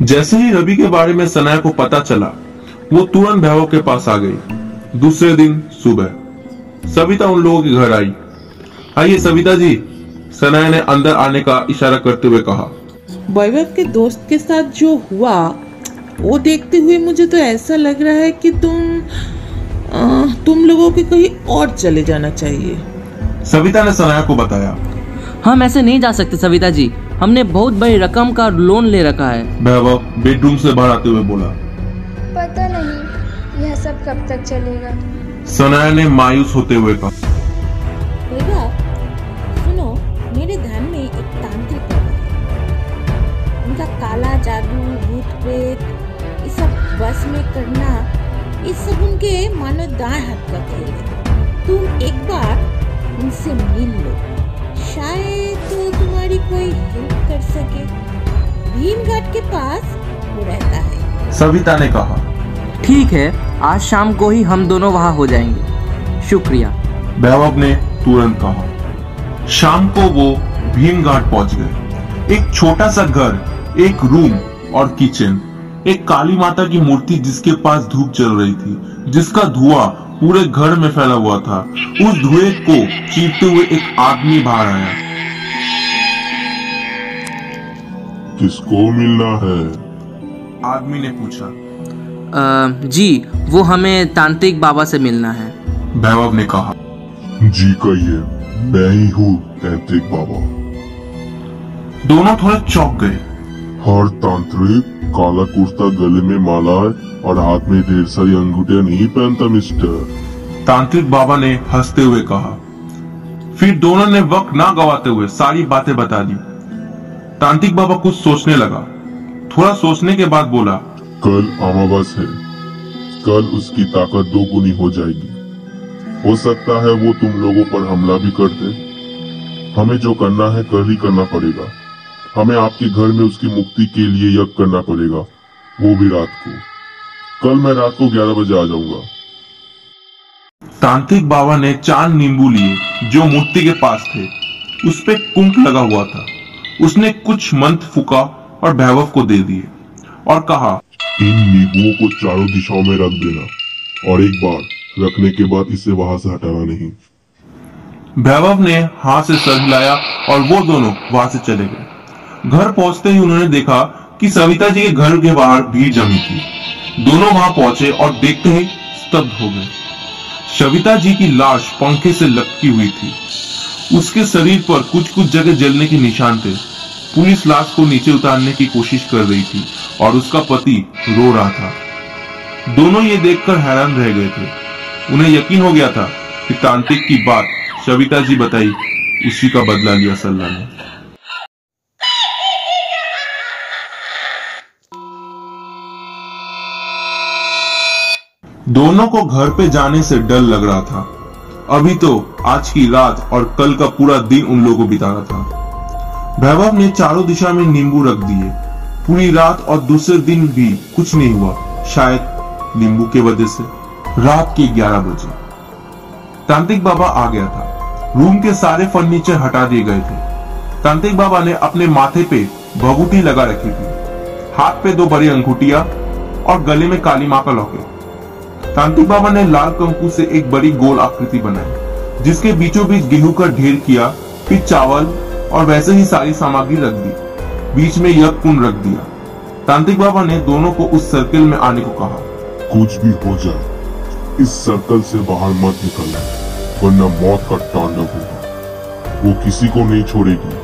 जैसे ही रवि के बारे में सनाया को पता चला, वो तुरंत वैभव के पास आ गई। दूसरे दिन सुबह सविता उन लोगों के घर आई। आइए सविता जी, सनाया ने अंदर आने का इशारा करते हुए कहा। वैभव के दोस्त के साथ जो हुआ वो देखते हुए मुझे तो ऐसा लग रहा है कि तुम लोगों के कहीं और चले जाना चाहिए। सविता ने सनाया को बताया। हम ऐसे नहीं जा सकते सविता जी, हमने बहुत बड़ी रकम का लोन ले रखा है। वैभव बेडरूम से बाहर आते हुए बोला। पता नहीं यह सब कब तक चलेगा। सनाया ने मायूस होते हुए कहा। सुनो, मेरे ध्यान में एक तांत्रिक है, उनका काला जादू, भूत प्रेत, ये सब बस में करना, ये सब उनके मानो दाएं हाथ का खेल है। तुम एक बार उनसे मिल लो, शायद तो तुम्हारी कोई हेल्प कर सके। भीमघाट के पास वो रहता है। सविता ने कहा। ठीक है, आज शाम को ही हम दोनों वहाँ हो जाएंगे, शुक्रिया। वैभव ने तुरंत कहा। शाम को वो भीमघाट पहुंच गए। एक छोटा सा घर, एक रूम और किचन, एक काली माता की मूर्ति जिसके पास धूप जल रही थी, जिसका धुआं पूरे घर में फैला हुआ था। उस धुएं को चीरते हुए एक आदमी बाहर आया। किसको मिलना है? आदमी ने पूछा। जी, वो हमें तांत्रिक बाबा से मिलना है। वैभव ने कहा। जी कहिए, मैं ही हूँ तांत्रिक बाबा। दोनों थोड़े चौंक गए। हर तांत्रिक काला कुर्ता, गले में माला और हाथ में ढेर सारी अंगूठियां नहीं पहनता मिस्टर। तांत्रिक बाबा ने हंसते हुए कहा। फिर दोनों ने वक्त ना गवाते हुए सारी बातें बता दी। तांत्रिक बाबा कुछ सोचने लगा। थोड़ा सोचने के बाद बोला। कल अमावस है, कल उसकी ताकत 2 गुनी हो जाएगी। हो सकता है वो तुम लोगों पर हमला भी कर दे। हमें जो करना है कल ही करना पड़ेगा। हमें आपके घर में उसकी मुक्ति के लिए यज्ञ करना पड़ेगा, वो भी रात को। कल मैं रात को 11 बजे आ जाऊंगा। तांत्रिक बाबा ने 4 नींबू लिए जो मूर्ति के पास थे। उस पे कुंक लगा हुआ था। उसने कुछ मंत्र फूका और वैभव को दे दिए और कहा, इन नींबुओं को चारों दिशाओं में रख देना और एक बार रखने के बाद इसे वहां से हटाना नहीं। वैभव ने हाथ से सर हिलाया और वो दोनों वहां से चले गए। घर पहुंचते ही उन्होंने देखा कि सविता जी के घर के बाहर भीड़ जमी थी। दोनों वहां पहुंचे और देखते ही स्तब्ध हो गए। सविता जी की लाश पंखे से लटकी हुई थी। उसके शरीर पर कुछ कुछ जगह जलने के निशान थे। पुलिस लाश को नीचे उतारने की कोशिश कर रही थी और उसका पति रो रहा था। दोनों ये देखकर हैरान रह गए थे। उन्हें यकीन हो गया था कि तांत्रिक की बात सविता जी बताई, उसी का बदला लिया सल्ला ने। दोनों को घर पे जाने से डर लग रहा था। अभी तो आज की रात और कल का पूरा दिन उन लोगों को बिताना था। वैभव ने चारों दिशा में नींबू रख दिए। पूरी रात और दूसरे दिन भी कुछ नहीं हुआ, शायद नींबू के वजह से। रात के 11 बजे तांत्रिक बाबा आ गया था। रूम के सारे फर्नीचर हटा दिए गए थे। तांत्रिक बाबा ने अपने माथे पे भभूति लगा रखी थी, हाथ पे 2 बड़ी अंगूठियां और गले में काली मां का लॉकेट। तांत्रिक बाबा ने लाल कंकु से एक बड़ी गोल आकृति बनाई, जिसके बीचों बीच गेहूं का ढेर किया, फिर चावल और वैसे ही सारी सामग्री रख दी। बीच में यज्ञ कुंड रख दिया। तांत्रिक बाबा ने दोनों को उस सर्कल में आने को कहा। कुछ भी हो जाए, इस सर्कल से बाहर मत निकलना, वरना मौत का तांडव होगा। वो किसी को नहीं छोड़ेगी,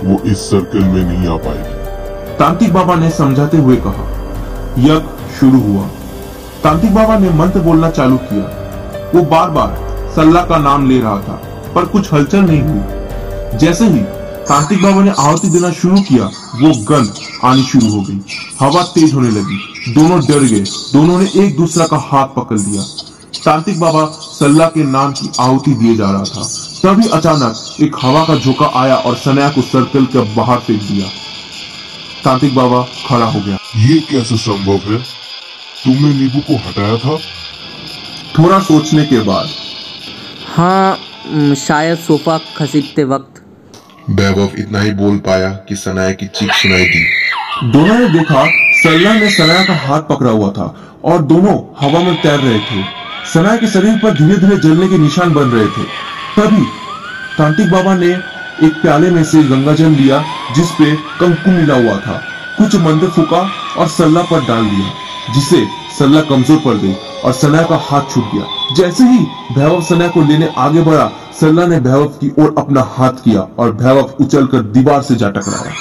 वो इस सर्कल में नहीं आ पाएगी। तांत्रिक बाबा ने समझाते हुए कहा। यज्ञ शुरू हुआ। तांत्रिक बाबा ने मंत्र बोलना चालू किया। वो बार बार सल्ला का नाम ले रहा था, पर कुछ हलचल नहीं हुई। जैसे ही तांत्रिक बाबा ने आहुति देना शुरू किया, वो गंध आनी शुरू हो गई। हवा तेज होने लगी। दोनों डर गए। दोनों ने एक दूसरा का हाथ पकड़ लिया। तांत्रिक बाबा सल्ला के नाम की आहुति दिए जा रहा था। तभी अचानक एक हवा का झोंका आया और सनाया को सर्कल के बाहर फेंक दिया। तांत्रिक बाबा खड़ा हो गया। ये कैसे संभव है? तुमने नींबू को हटाया था? थोड़ा सोचने के बाद, हाँ, शायद सोफा खसीदते वक्त। वैभव इतना ही बोल पाया कि सनाया की चीख सुनाई दी। दोनों ने देखा सल्ला ने सनाया का हाथ पकड़ा हुआ था और दोनों हवा में तैर रहे थे। सनाया के शरीर पर धीरे धीरे जलने के निशान बन रहे थे। तभी तांत्रिक बाबा ने एक प्याले में से गंगाजल लिया जिसपे कंकु मिला हुआ था, कुछ मंत्र फूका और सल्ला पर डाल दिया, जिसे सल्ला कमजोर पड़ गई और सनाया का हाथ छूट गया। जैसे ही भैरव सनाया को लेने आगे बढ़ा, सल्ला ने भैरव की ओर अपना हाथ किया और भैरव उछलकर दीवार से जा टकराया।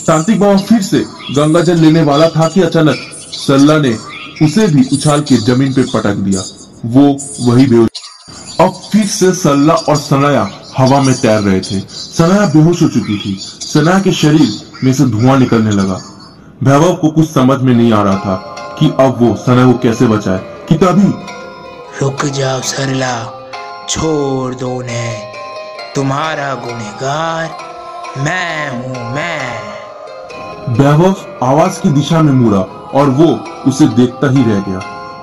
तांत्रिक बाबा फिर से गंगाजल लेने वाला था कि अचानक सल्ला ने उसे भी उछाल के जमीन पे पटक दिया। वो वही बेहोश। अब फिर से सल्ला और सनाया हवा में तैर रहे थे। सनाया बेहोश हो चुकी थी। सनाया के शरीर में से धुआं निकलने लगा। भैरव को कुछ समझ में नहीं आ रहा था कि अब वो सनाया को कैसे बचाए कि तभी रुक जाओ सरला, छोड़ दो उन्हें, तुम्हारा गुनहगार मैं हूँ मैं। वैभव आवाज की दिशा में मुड़ा और वो उसे देखता ही रह गया।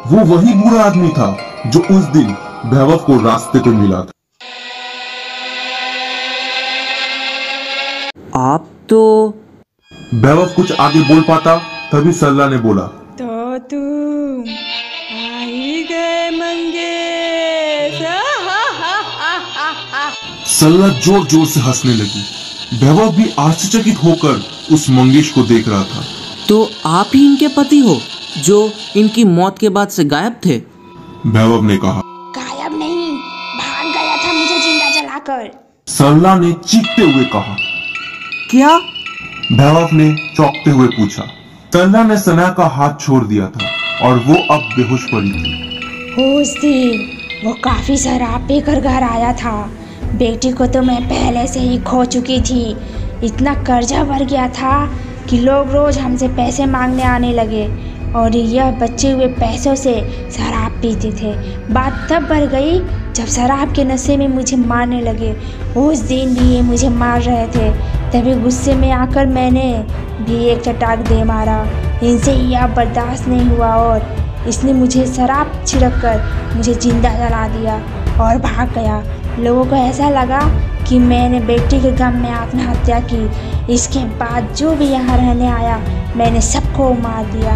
वो वही बुरा आदमी था जो उस दिन वैभव को रास्ते पे मिला था। आप तो वैभव कुछ आगे बोल पाता तभी सल्ला ने बोला, तो तुम आ ही गए मंगेश। सल्ला जोर जोर से हंसने लगी। वैभव भी आश्चर्यचकित होकर उस मंगेश को देख रहा था। तो आप ही इनके पति हो जो इनकी मौत के बाद से गायब थे? वैभव ने कहा। गायब नहीं, भाग गया था मुझे जिंदा जलाकर। सल्ला ने चीखते हुए कहा। क्या? वैभव ने चौंकते हुए पूछा। सल्ला ने सनाया का हाथ छोड़ दिया था और वो अब बेहोश पड़ी थी। उस दिन वो काफी शराब पीकर घर आया था। बेटी को तो मैं पहले से ही खो चुकी थी। इतना कर्जा भर गया था कि लोग रोज हमसे पैसे मांगने आने लगे और यह बचे हुए पैसों से शराब पीते थे। बात तब बढ़ गई जब शराब के नशे में मुझे मारने लगे। उस दिन भी ये मुझे मार रहे थे, तभी गुस्से में आकर मैंने भी एक चटाक दे मारा। इनसे यह बर्दाश्त नहीं हुआ और इसने मुझे शराब छिड़क कर मुझे जिंदा जला दिया और भाग गया। लोगों को ऐसा लगा कि मैंने बेटी के गम में आत्महत्या की। इसके बाद जो भी यहाँ रहने आया मैंने सबको मार दिया।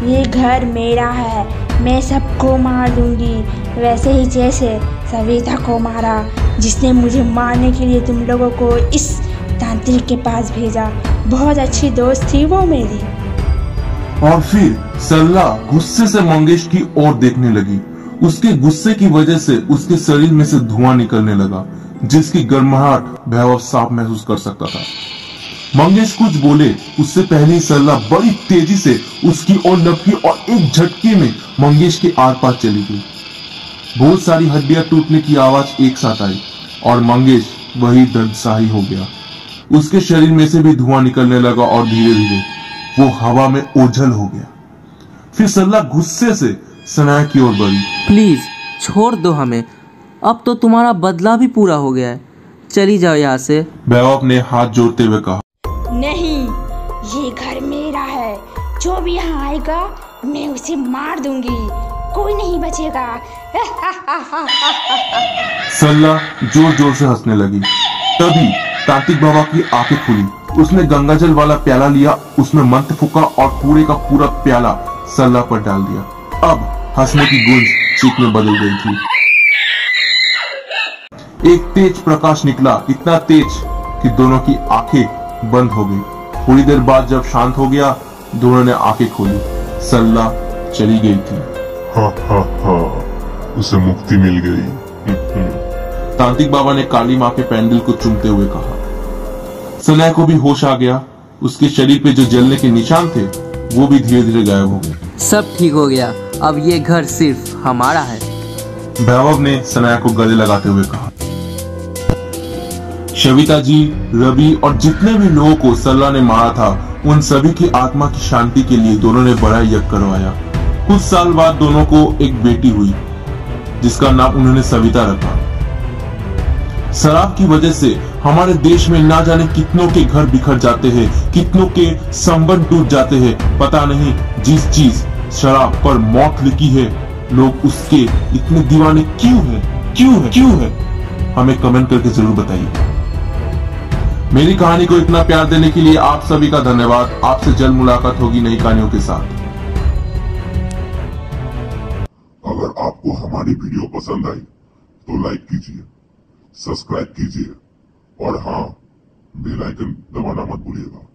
ये घर मेरा है, मैं सबको मार दूंगी, वैसे ही जैसे सविता को मारा जिसने मुझे मारने के लिए तुम लोगों को इस तांत्रिक के पास भेजा। बहुत अच्छी दोस्त थी वो मेरी। और फिर सल्ला गुस्से से मंगेश की ओर देखने लगी। उसके गुस्से की वजह से उसके शरीर में से धुआं निकलने लगा, जिसकी गर्माहट वैभव साफ महसूस कर सकता था। मंगेश कुछ बोले उससे पहले ही सल्ला बड़ी तेजी से उसकी ओर लपकी और एक झटके में मंगेश के आर पार चली गई। बहुत सारी हड्डियां टूटने की आवाज एक साथ आई और मंगेश वही दर्दशाही हो गया। उसके शरीर में से भी धुआं निकलने लगा और धीरे धीरे वो हवा में ओझल हो गया। फिर सल्ला गुस्से से सनाया की ओर बढ़ी। प्लीज छोड़ दो हमें, अब तो तुम्हारा बदला भी पूरा हो गया है, चली जाओ यहाँ से। वैभव ने हाथ जोड़ते हुए कहा। नहीं, ये घर मेरा है। जो भी यहाँ आएगा मैं उसे मार दूंगी, कोई नहीं बचेगा। सल्ला जोर जोर से हंसने लगी। तभी तांत्रिक बाबा की आंखें खुली। उसने गंगाजल वाला प्याला लिया, उसमें मंत्र फूका और पूरे का पूरा प्याला सल्ला पर डाल दिया। अब हंसने की गूंज चीख में बदल गई थी। एक तेज प्रकाश निकला, इतना तेज कि दोनों की आंखें बंद हो गई। थोड़ी देर बाद जब शांत हो गया, दोनों ने आंखें खोली। सल्ला चली गई थी। हा हा हा, उसे मुक्ति मिल गई। तांत्रिक बाबा ने काली माँ के पैंडल को चूमते हुए कहा। सनाया को भी होश आ गया। उसके शरीर पे जो जलने के निशान थे वो भी धीरे धीरे गायब हो गए। सब ठीक हो गया, अब ये घर सिर्फ हमारा है। वैभव ने सनाया को गले लगाते हुए कहा। सविता जी, रवि और जितने भी लोगों को सल्ला ने मारा था, उन सभी की आत्मा की शांति के लिए दोनों ने बड़ा यज्ञ करवाया। कुछ साल बाद दोनों को एक बेटी हुई जिसका नाम उन्होंने सविता रखा। शराब की वजह से हमारे देश में ना जाने कितनों के घर बिखर जाते हैं, कितनों के संबंध टूट जाते हैं। पता नहीं जिस चीज शराब पर मौत लिखी है, लोग उसके इतने दीवाने क्यों हैं? हमें कमेंट करके जरूर बताइए। मेरी कहानी को इतना प्यार देने के लिए आप सभी का धन्यवाद। आपसे जल्द मुलाकात होगी नई कहानियों के साथ। अगर आपको हमारी वीडियो पसंद आई तो लाइक कीजिए, सब्सक्राइब कीजिए और हाँ, बेल आइकन दबाना मत भूलिएगा।